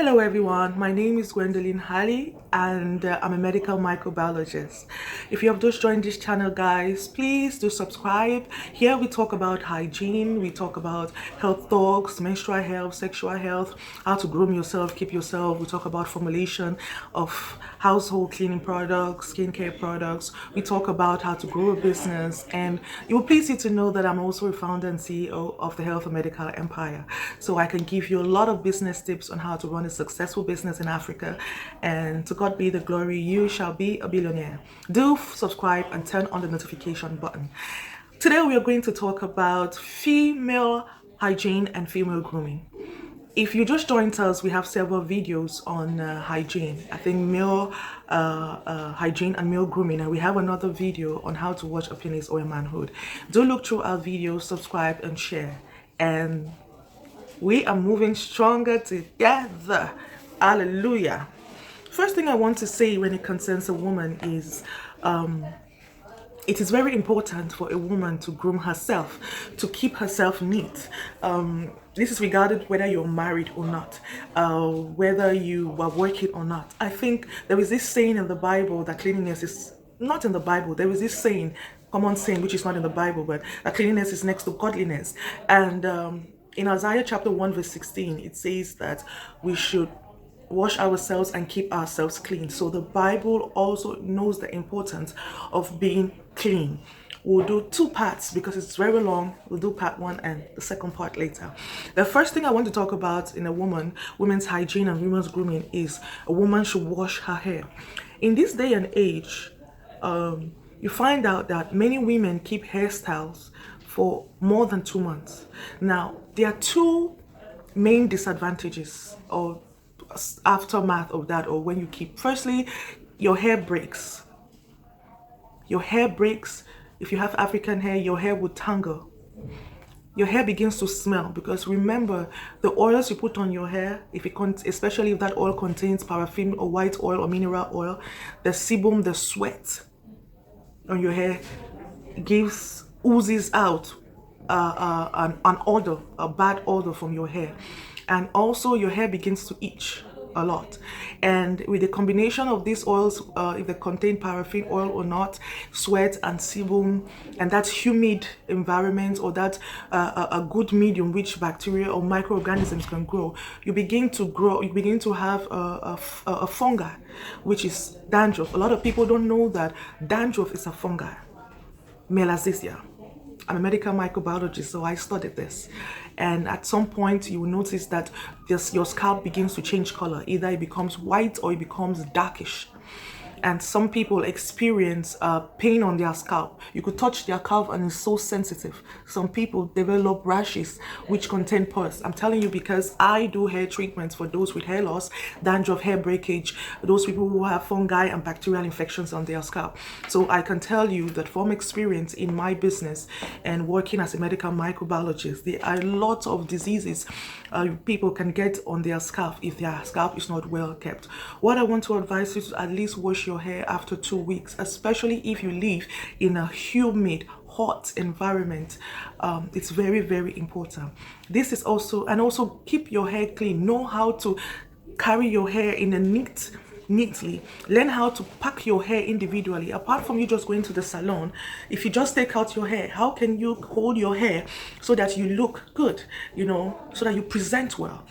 Hello everyone, my name is Gwendolyn Halley and I'm a medical microbiologist. If you have just joined this channel guys, please do subscribe. Here we talk about hygiene, we talk about health talks, menstrual health, sexual health, how to groom yourself, keep yourself. We talk about formulation of household cleaning products, skincare products. We talk about how to grow a business, and it will please you to know that I'm also a founder and CEO of the Health and Medical Empire. So I can give you a lot of business tips on how to run a successful business in Africa, and to God be the glory, you shall be a billionaire. Do subscribe and turn on the notification button. Today we are going to talk about female hygiene and female grooming. If you just joined us, we have several videos on hygiene. I think male hygiene and male grooming, and we have another video on how to watch a penis or a manhood. Do look through our videos, subscribe and share, and we are moving stronger together. Hallelujah. First thing I want to say when it concerns a woman is it is very important for a woman to groom herself, to keep herself neat. This is regarded whether you're married or not, whether you are working or not. I think there is this saying in the Bible that cleanliness is not in the Bible. There is this saying, common saying, which is not in the Bible, but that cleanliness is next to godliness. And in Isaiah chapter 1 verse 16, it says that we should wash ourselves and keep ourselves clean. So the Bible also knows the importance of being clean. We'll do two parts because it's very long. We'll do part one and the second part later. The first thing I want to talk about in a women's hygiene and women's grooming is a woman should wash her hair. In this day and age, you find out that many women keep hairstyles for more than 2 months. Now, there are two main disadvantages or aftermath of that, or when you keep. Firstly, your hair breaks. Your hair breaks. If you have African hair, your hair will tangle. Your hair begins to smell, because remember, the oils you put on your hair, especially if that oil contains paraffin or white oil or mineral oil, the sebum, the sweat on your hair oozes out an odor, a bad odor from your hair. And also your hair begins to itch a lot. And with the combination of these oils, if they contain paraffin oil or not, sweat and sebum, and that humid environment, or that a good medium which bacteria or microorganisms can grow, you begin to have a fungi, which is dandruff. A lot of people don't know that dandruff is a fungi, melasthesia. I'm a medical microbiologist, so I studied this. And at some point, you will notice that your scalp begins to change color. Either it becomes white or it becomes darkish. And some people experience pain on their scalp. You could touch their scalp and it's so sensitive. Some people develop rashes which contain pus. I'm telling you because I do hair treatments for those with hair loss, dandruff, hair breakage, those people who have fungi and bacterial infections on their scalp. So I can tell you that from experience in my business and working as a medical microbiologist, there are lots of diseases people can get on their scalp if their scalp is not well kept. What I want to advise you to at least wash your hair after 2 weeks, especially if you live in a humid, hot environment. It's very, very important. This is also keep your hair clean. Know how to carry your hair in a neatly. Learn how to pack your hair individually. Apart from you just going to the salon, if you just take out your hair, how can you hold your hair so that you look good, so that you present well?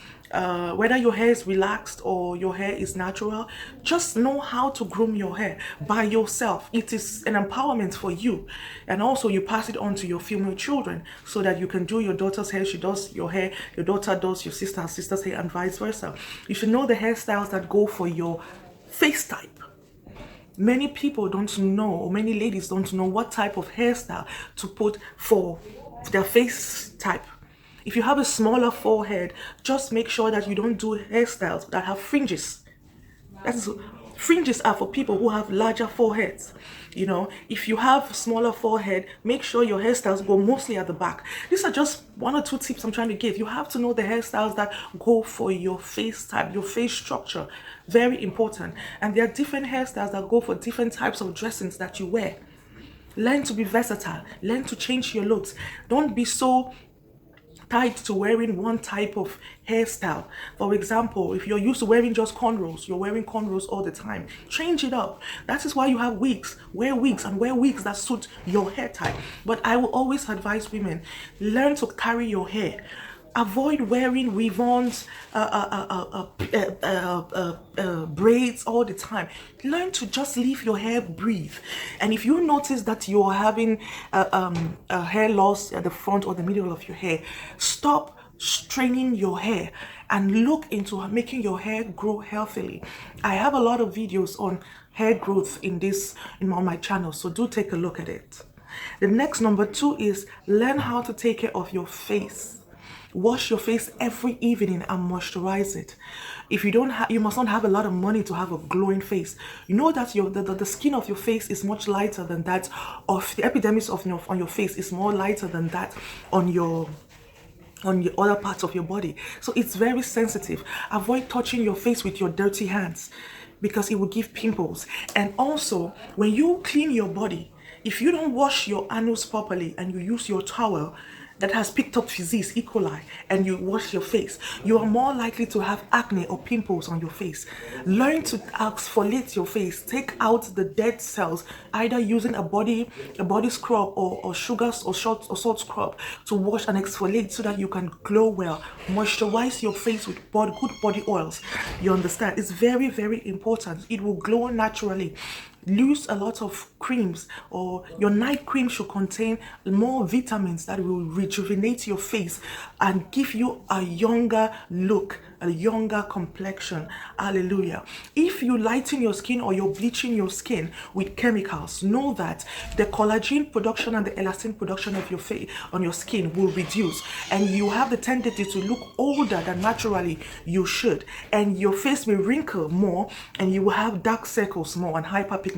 Whether your hair is relaxed or your hair is natural, just know how to groom your hair by yourself. It is an empowerment for you, and also you pass it on to your female children so that you can do your daughter's hair, she does your hair, your daughter does your sister's hair, and vice versa. You should know the hairstyles that go for your face type. Many people don't know, or many ladies don't know what type of hairstyle to put for their face type. If you have a smaller forehead, just make sure that you don't do hairstyles that have fringes. Fringes are for people who have larger foreheads. If you have smaller forehead, make sure your hairstyles go mostly at the back. These are just 1 or 2 tips I'm trying to give. You have to know the hairstyles that go for your face type, your face structure. Very important. And there are different hairstyles that go for different types of dressings that you wear. Learn to be versatile. Learn to change your looks. Don't be so tied to wearing one type of hairstyle. For example, if you're used to wearing just cornrows, you're wearing cornrows all the time. Change it up. That is why you have wigs. Wear wigs, and wear wigs that suit your hair type. But I will always advise women, learn to carry your hair. Avoid wearing weave-ons, braids all the time. Learn to just leave your hair breathe. And if you notice that you are having a hair loss at the front or the middle of your hair, stop straining your hair and look into making your hair grow healthily. I have a lot of videos on hair growth on my channel, so do take a look at it. The next, number 2, is learn how to take care of your face. Wash your face every evening and moisturize it. If you don't have, you must not have a lot of money to have a glowing face. You know that the skin of your face is much lighter than that of the epidermis on your face is more lighter than that on your other parts of your body. So it's very sensitive. Avoid touching your face with your dirty hands because it will give pimples. And also, when you clean your body, if you don't wash your anus properly and you use your towel that has picked up disease, E. coli, and you wash your face, you are more likely to have acne or pimples on your face. Learn to exfoliate your face. Take out the dead cells, either using a body scrub or sugars or salt scrub to wash and exfoliate so that you can glow well. Moisturize your face with good body oils. You understand? It's very, very important. It will glow naturally. Use a lot of creams, or your night cream should contain more vitamins that will rejuvenate your face and give you a younger look, a younger complexion. Hallelujah. If you lighten your skin or you're bleaching your skin with chemicals, know that the collagen production and the elastin production of your face on your skin will reduce, and you have the tendency to look older than naturally you should, and your face will wrinkle more, and you will have dark circles more and hyperpigmentation.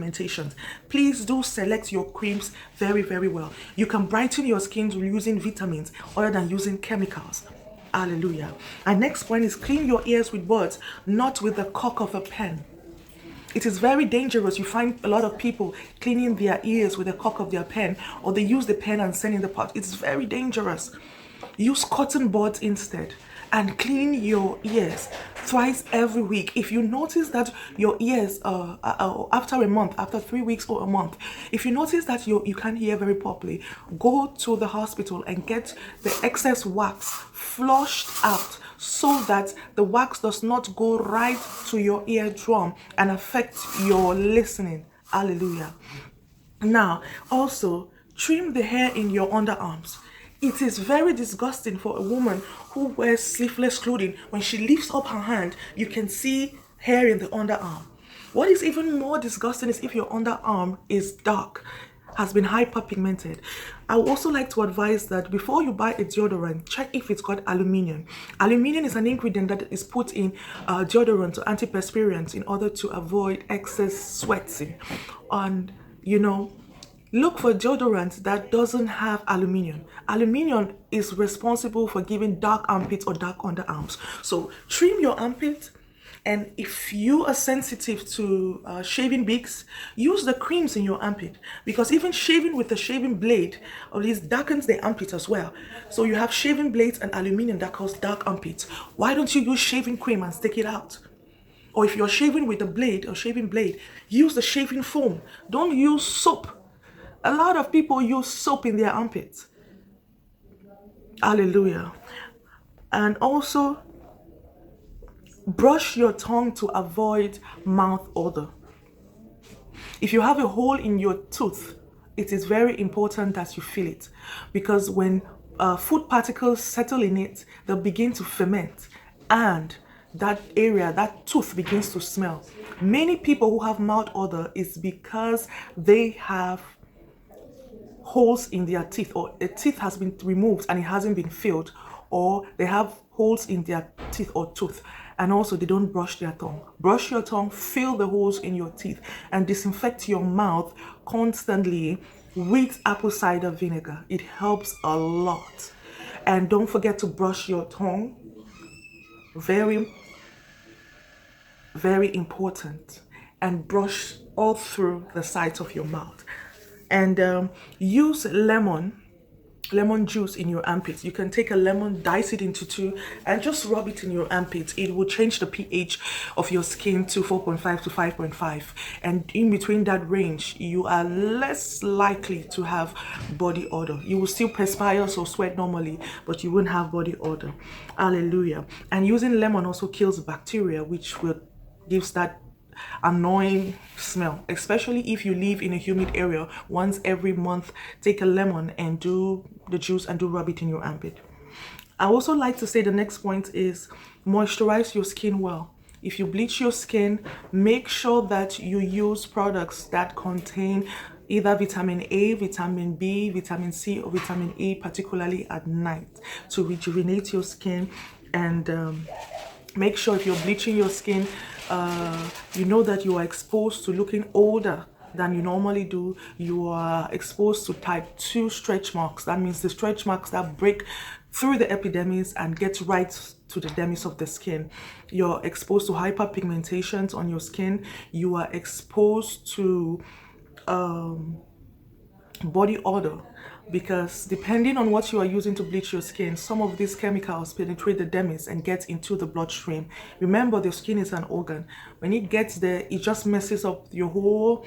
Please do select your creams very, very well. You can brighten your skin using vitamins other than using chemicals. Hallelujah. Our next point is clean your ears with words, not with the cock of a pen. It is very dangerous. You find a lot of people cleaning their ears with the cock of their pen, or they use the pen and send in the pot. It's very dangerous. Use cotton buds instead, and clean your ears thrice every week. If you notice that your ears after a month, after 3 weeks or a month, if you notice that you can't hear very properly, go to the hospital and get the excess wax flushed out so that the wax does not go right to your eardrum and affect your listening. Hallelujah. Now, also, trim the hair in your underarms. It is very disgusting for a woman who wears sleeveless clothing. When she lifts up her hand, you can see hair in the underarm. What is even more disgusting is if your underarm is dark, has been hyperpigmented. I would also like to advise that before you buy a deodorant, check if it's got aluminium. Aluminium is an ingredient that is put in deodorant or antiperspirant in order to avoid excess sweating. And, look for deodorant that doesn't have aluminium. Aluminium is responsible for giving dark armpits or dark underarms. So trim your armpit, and if you are sensitive to shaving beaks, use the creams in your armpit, because even shaving with a shaving blade or this darkens the armpit as well. So you have shaving blades and aluminium that cause dark armpits. Why don't you use shaving cream and stick it out? Or if you're shaving with a blade or shaving blade, use the shaving foam. Don't use soap. A lot of people use soap in their armpits. Hallelujah. And also, brush your tongue to avoid mouth odor. If you have a hole in your tooth, it is very important that you feel it, because when food particles settle in it, they'll begin to ferment, and that tooth begins to smell. Many people who have mouth odor is because they have holes in their teeth, or a teeth has been removed and it hasn't been filled, or they have holes in their teeth or tooth, and also they don't brush their tongue. Brush your tongue, fill the holes in your teeth, and disinfect your mouth constantly with apple cider vinegar. It helps a lot. And don't forget to brush your tongue. Very, very important. And brush all through the sides of your mouth. And use lemon lemon juice in your armpits. You can take a lemon, dice it into two, and just rub it in your armpits. It will change the pH of your skin to 4.5 to 5.5, and in between that range, you are less likely to have body odor. You will still perspire or sweat normally, but you won't have body odor. Hallelujah. And using lemon also kills bacteria, which will gives that annoying smell, especially if you live in a humid area. Once every month, take a lemon and do the juice and do rub it in your armpit. I also like to say the next point is moisturize your skin well. If you bleach your skin, make sure that you use products that contain either vitamin A, vitamin B, vitamin C, or vitamin E, particularly at night, to rejuvenate your skin. And make sure if you're bleaching your skin, you know that you are exposed to looking older than you normally do. You are exposed to type 2 stretch marks. That means the stretch marks that break through the epidermis and get right to the dermis of the skin. You're exposed to hyperpigmentations on your skin. You are exposed to body odor, because depending on what you are using to bleach your skin, some of these chemicals penetrate the dermis and get into the bloodstream. Remember, the skin is an organ. When it gets there, it just messes up your whole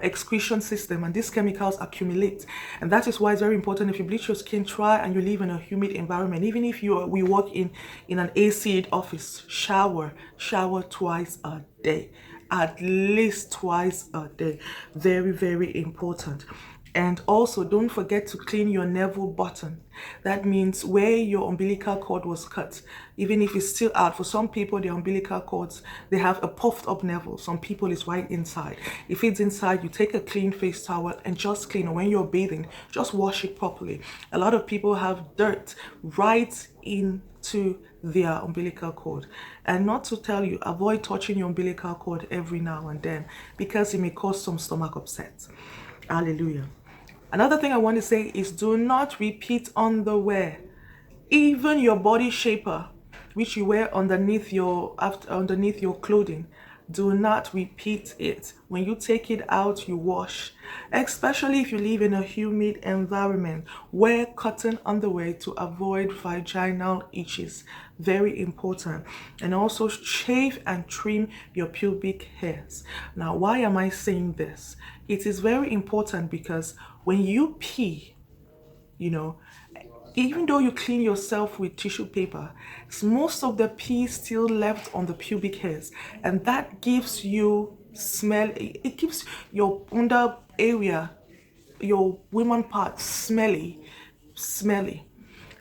excretion system, and these chemicals accumulate. And that is why it's very important, if you bleach your skin, try and you live in a humid environment. Even if we work in an AC office, shower twice a day, at least twice a day. Very, very important. And also, don't forget to clean your navel button. That means where your umbilical cord was cut, even if it's still out. For some people, their umbilical cords, they have a puffed up navel. Some people, it's right inside. If it's inside, you take a clean face towel and just clean. When you're bathing, just wash it properly. A lot of people have dirt right into their umbilical cord. And not to tell you, avoid touching your umbilical cord every now and then, because it may cause some stomach upset. Hallelujah. Another thing I want to say is, do not repeat underwear. Even your body shaper, which you wear underneath your clothing, do not repeat it. When you take it out, you wash. Especially if you live in a humid environment, wear cotton underwear to avoid vaginal itches. Very important. And also shave and trim your pubic hairs. Now, why am I saying this? It is very important because when you pee, even though you clean yourself with tissue paper, most of the pee still left on the pubic hairs, and that gives you smell. It keeps your under area, your woman part, smelly.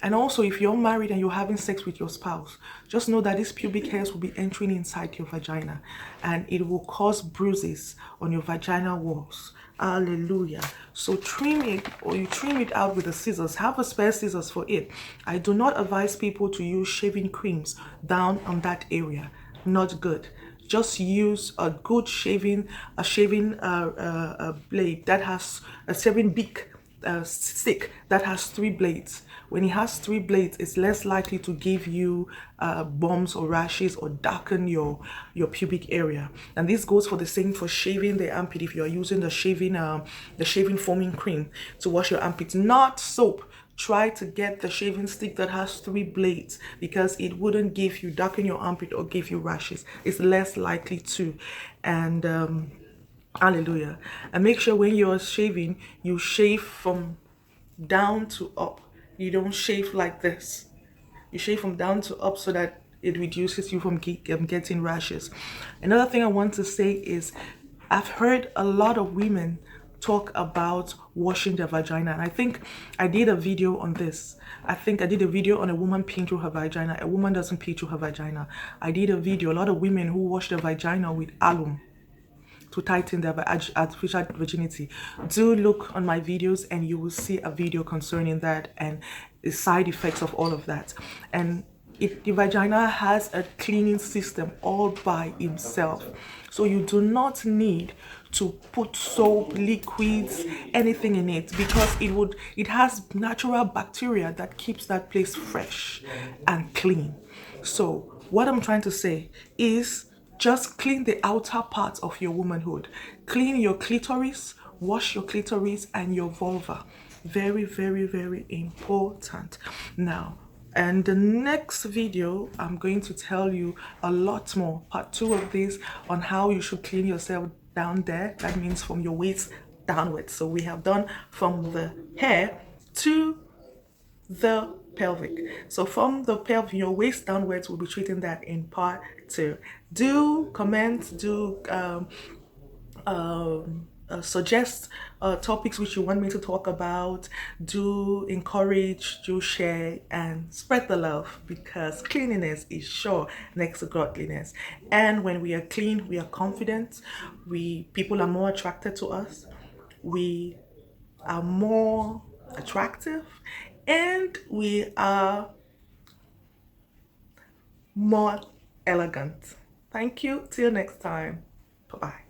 And also, if you're married and you're having sex with your spouse, just know that these pubic hairs will be entering inside your vagina, and it will cause bruises on your vaginal walls. Hallelujah. So trim it, or you trim it out with the scissors. Have a spare scissors for it. I do not advise people to use shaving creams down on that area. Not good. Just use a good shaving blade that has a shaving beak stick that has 3 blades. When it has 3 blades, it's less likely to give you bumps or rashes or darken your pubic area. And this goes for the same for shaving the armpit. If you are using the shaving foaming cream to wash your armpit, not soap, try to get the shaving stick that has 3 blades, because it wouldn't darken your armpit or give you rashes. It's less likely to. And hallelujah. And make sure when you're shaving, you shave from down to up. You don't shave like this. You shave from down to up so that it reduces you from getting rashes. Another thing I want to say is, I've heard a lot of women talk about washing their vagina, and I think I did a video on this. I think I did a video on a woman peeing through her vagina. A woman doesn't pee through her vagina. I did a video, a lot of women who wash their vagina with alum to tighten their artificial virginity. Do look on my videos and you will see a video concerning that and the side effects of all of that. And the vagina has a cleaning system all by itself. So you do not need to put soap, liquids, anything in it, because it has natural bacteria that keeps that place fresh and clean. So what I'm trying to say is, just clean the outer parts of your womanhood. Clean your clitoris, wash your clitoris and your vulva. Very, very, very important. Now, and the next video, I'm going to tell you a lot more, part 2 of this, on how you should clean yourself down there. That means from your waist downwards. So we have done from the hair to the pelvic. So from the pelvic, your waist downwards, we'll be treating that in part 2. Do comment, do suggest topics which you want me to talk about. Do encourage, do share, and spread the love, because cleanliness is sure next to godliness. And when we are clean, we are confident. People are more attracted to us. We are more attractive, and we are more elegant. Thank you. Till next time. Bye-bye.